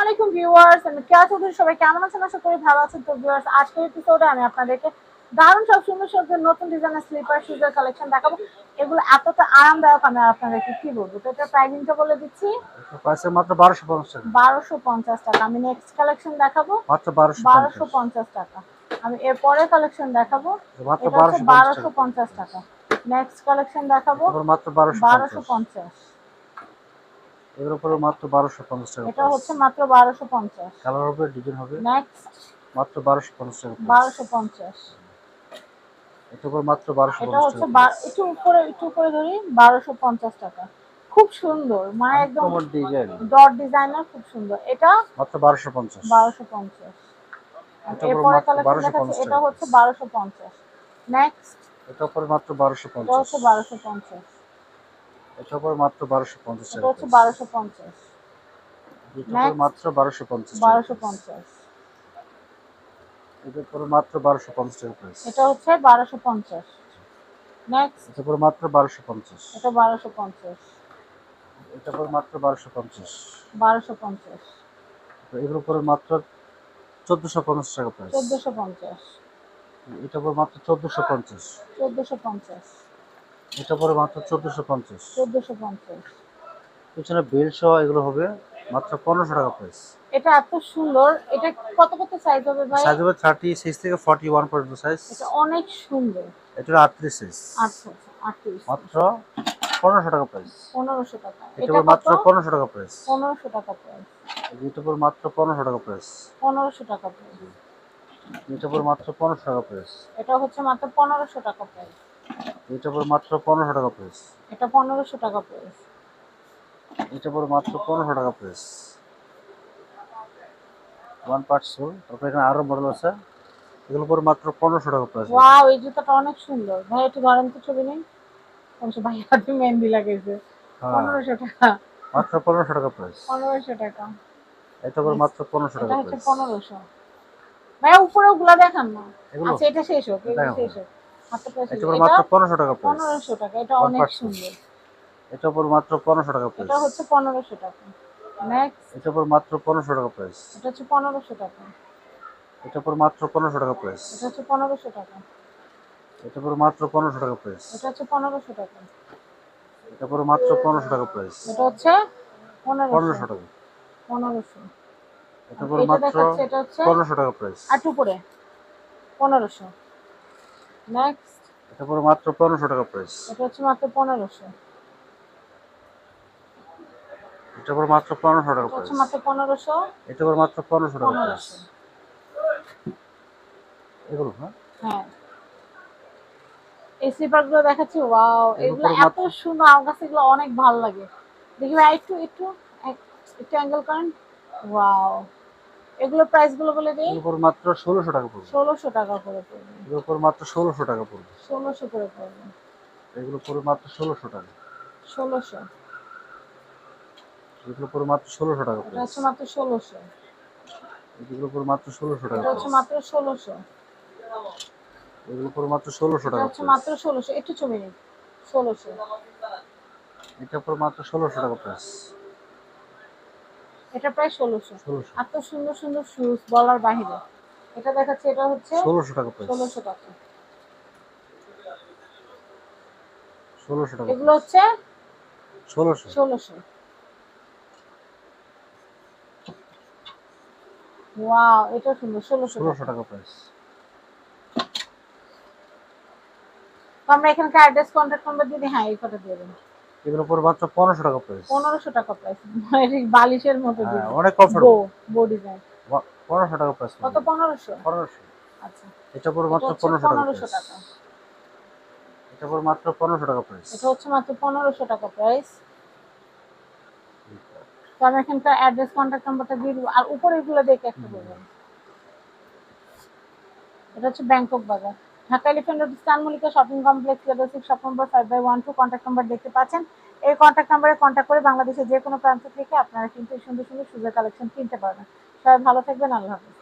আলাইকুম ভিউয়ার্স, আমি কেয়া চৌধুরী। সবাই কেমন আছেন? আশা করি ভালো আছেন। তো ভিউয়ার্স, আজকের এপিসোডে আমি আপনাদেরকে দারুণ সব সুন্দর সুন্দর নতুন ডিজাইনের স্লিপার শুজের কালেকশন দেখাবো। এগুলো এতটা আরামদায়ক, আমি আপনাদেরকে কি বলবো। তো এটা প্রাইসিংটা বলে দিচ্ছি, প্রাইস মাত্র 1250 টাকা। 1250 টাকা। আমি নেক্সট কালেকশন দেখাবো মাত্র 1250। 1250 টাকা। আমি এরপরে কালেকশন দেখাবো, মাত্র এটা হচ্ছে 1250 1250 টাকা। টাকা। নেক্সট কালেকশন দেখাবো তারপর মাত্র 1250। 1250। এর উপরে মাত্র 1250 টাকা এটা প্রাইস। হচ্ছে মাত্র 1250। কালার হবে, ডিজাইন হবে। নেক্সট মাত্র 1250 টাকা প্রাইস। 1250। এর উপর মাত্র এটা 1250 হচ্ছে টাকা প্রাইস। একটু উপরে ধরি, 1250 টাকা। খুব সুন্দর, মানে একদম আনকমন ডিজাইন। ডট ডিজাইনার, খুব সুন্দর। এটা মাত্র 1250। 1250। এটার উপর এরপরে মাত্র কালেকশন দেখাচ্ছি, 1250 এটা টাকা হচ্ছে প্রাইস। 1250। নেক্সট, এটার উপর মাত্র এটা 1250। হচ্ছে 1250। এটার উপর মাত্র 1250 এটা টাকা হচ্ছে প্রাইস। 1250। এটার উপর নেক্সট, মাত্র 1250 টাকা প্রাইস। 1250। এটার উপর মাত্র 1250 টাকা প্রাইস। এটা হচ্ছে 1250। নেক্সট, এটার উপর মাত্র 1250। এটা 1250। এটার উপর মাত্র 1250। 1250। এগুলোর উপরে মাত্র 1450 টাকা প্রাইস। 1450। এটা পরে মাত্র 1450। 1450। এটা পরে মাত্র 1450। 1450। পিছনে বেল সহ এগুলো হবে মাত্র 1500 টাকা প্রাইস। এটা এত সুন্দর। এটা কত কত সাইজ হবে ভাই? সাইজ হবে 36 থেকে 41 পর্যন্ত সাইজ। এটা অনেক সুন্দর। এটা 38 সাইজ। আচ্ছা আচ্ছা, 38। মাত্র 1500 টাকা প্রাইস। 1500 টাকা। এটা এটা পরে কত? মাত্র 1500 টাকা প্রাইস। 1500 টাকা প্রাইস। এটা পরে মাত্র 1500 টাকা প্রাইস। 1500 টাকা প্রাইস। এটা পরে মাত্র 1500 টাকা প্রাইস। এটা হচ্ছে মাত্র 1500 টাকা প্রাইস। এটা পরে মাত্র 1500 টাকা প্রাইস। এটা 1500 টাকা প্রাইস। এটা পরে মাত্র 1500 টাকা প্রাইস। One part soul. তারপর এখানে আরো মডেল আছে, এগুলো পরে মাত্র 1500 টাকা প্রাইস। ওয়াও, এই জুতাটা অনেক সুন্দর ভাই। একটু ধরেন তো, ছবি নেই। ভাই হাতে মেহেন্দি লাগাইছে। হ্যাঁ, 1500 টাকা। মাত্র 1500 টাকা প্রাইস। 1500 টাকা। এটা পরে মাত্র 1500 এটা টাকা হচ্ছে প্রাইস। 1500। ভাইয়া উপরে ওগুলা দেখান না। এগুলো আচ্ছা, এটা শেষ হোক, এগুলো দেখো, শেষ হোক। মাত্র প্রাইস এটা পরে এটা মাত্র 1500 টাকা প্রাইস। 1500 টাকা। এটা ওয়ান অনেক পার্ট সোল। সুন্দর। এটা পরে মাত্র 1500 টাকা এটা প্রাইস। হচ্ছে 1500 টাকা। নেক্সট, এটা পরে মাত্র 1500 টাকা প্রাইস। এটা হচ্ছে 1500 টাকা। এটা পরে মাত্র 1500 টাকা প্রাইস। এটা হচ্ছে 1500 টাকা। এটা পরে মাত্র 1500 টাকা প্রাইস। এটা হচ্ছে 1500 টাকা। এটা পরে মাত্র 1500 টাকা প্রাইস। এটা হচ্ছে 1500। 1500 টাকা। 1500। এটা পরে এটা মাত্র দেখাচ্ছে, এটা হচ্ছে 1500 টাকা প্রাইস। আর একটু উপরে, 1500। নেক্সট, এটা পরে মাত্র 1500 টাকা প্রাইস। এটা হচ্ছে মাত্র 1500। এটা পরে মাত্র 1500 টাকা এটা হচ্ছে প্রাইস। মাত্র 1500। এটা পরে মাত্র 1500 টাকা প্রাইস। 1500। এগুলো হ্যাঁ, হ্যাঁ, এই স্লিপার গুলো দেখাচ্ছি। ওয়াও, এগুলো এগুলো পরে এত মাত্র সুন্দর। আমার কাছে এগুলো অনেক ভালো লাগে। দেখি ভাই, একটু একটু একটু অ্যাঙ্গেল করেন। ওয়াও, এগুলো প্রাইস গুলো বলে দিই। এগুলো পরে মাত্র 1600 টাকা পড়বে। 1600 টাকা করে পড়বে। এগুলো পরে মাত্র 1600 টাকা পড়বে। 1600 করে পড়বে। এগুলো পরে মাত্র 1600 টাকা। 1600। এগুলো পরে মাত্র 1600 টাকা এটা প্রাইস। হচ্ছে মাত্র 1600। এগুলো পরে মাত্র 1600 টাকা এটা হচ্ছে প্রাইস। মাত্র 1600। এগুলো পরে মাত্র 1600 এটা টাকা হচ্ছে প্রাইস। মাত্র 1600। একটু ছবি নিন। 1600। এটা পরে মাত্র 1600 টাকা প্রাইস। এটা প্রায় 1600। 1600। এত সুন্দর সুন্দর শুজ বলার বাহিরে। এটা দেখাচ্ছে, এটা হচ্ছে 1600 টাকা প্রাইস। 1600 টাকা। 1600 টাকা এগুলো প্রাইস। হচ্ছে 1600। 1600। ওয়াও, এটা সুন্দর। 1600 1600 টাকা। টাকা প্রাইস। তো আমরা এখানকার অ্যাড্রেস, কন্ট্যাক্ট নাম্বার দিয়ে দিই। হ্যাঁ, এই কটা দিয়ে দিন। এগুলো পরে মাত্র 1500 টাকা প্রাইস। 1500 টাকা প্রাইস। এটা বালিশের মতো হ্যাঁ, দিন। অনেক বো কমফোর্টেবল। বো ডিজাইন। 1500 টাকা প্রাইস কত? পড়বে। 1500। 1500। আচ্ছা, এটা পরে এটা মাত্র হচ্ছে 1500 টাকা 1500 প্রাইস। টাকা। এটা পরে মাত্র 1500 টাকা প্রাইস। এটা হচ্ছে মাত্র 1500 টাকা প্রাইস। তো আমি এখানকার অ্যাড্রেস, কন্ট্যাক্ট নাম্বারটা দিয়ে দিব। আর উপরে এগুলো দেখে একটা বলবেন। এটা হচ্ছে ব্যাংকক বাজার, Dhaka elephant road, eastern Mallika shopping complex, level 6, shop number 5/12। Contact number দেখতে পাচ্ছেন। এই কন্ট্যাক্ট নাম্বারে কন্ট্যাক্ট করে বাংলাদেশের যে কোনো প্রান্ত থেকে আপনারা কিন্তু সুন্দর সুন্দর সুযোগ কালেকশন কিনতে পারবেন। সবাই ভালো থাকবেন। আল্লাহ হাফেজ।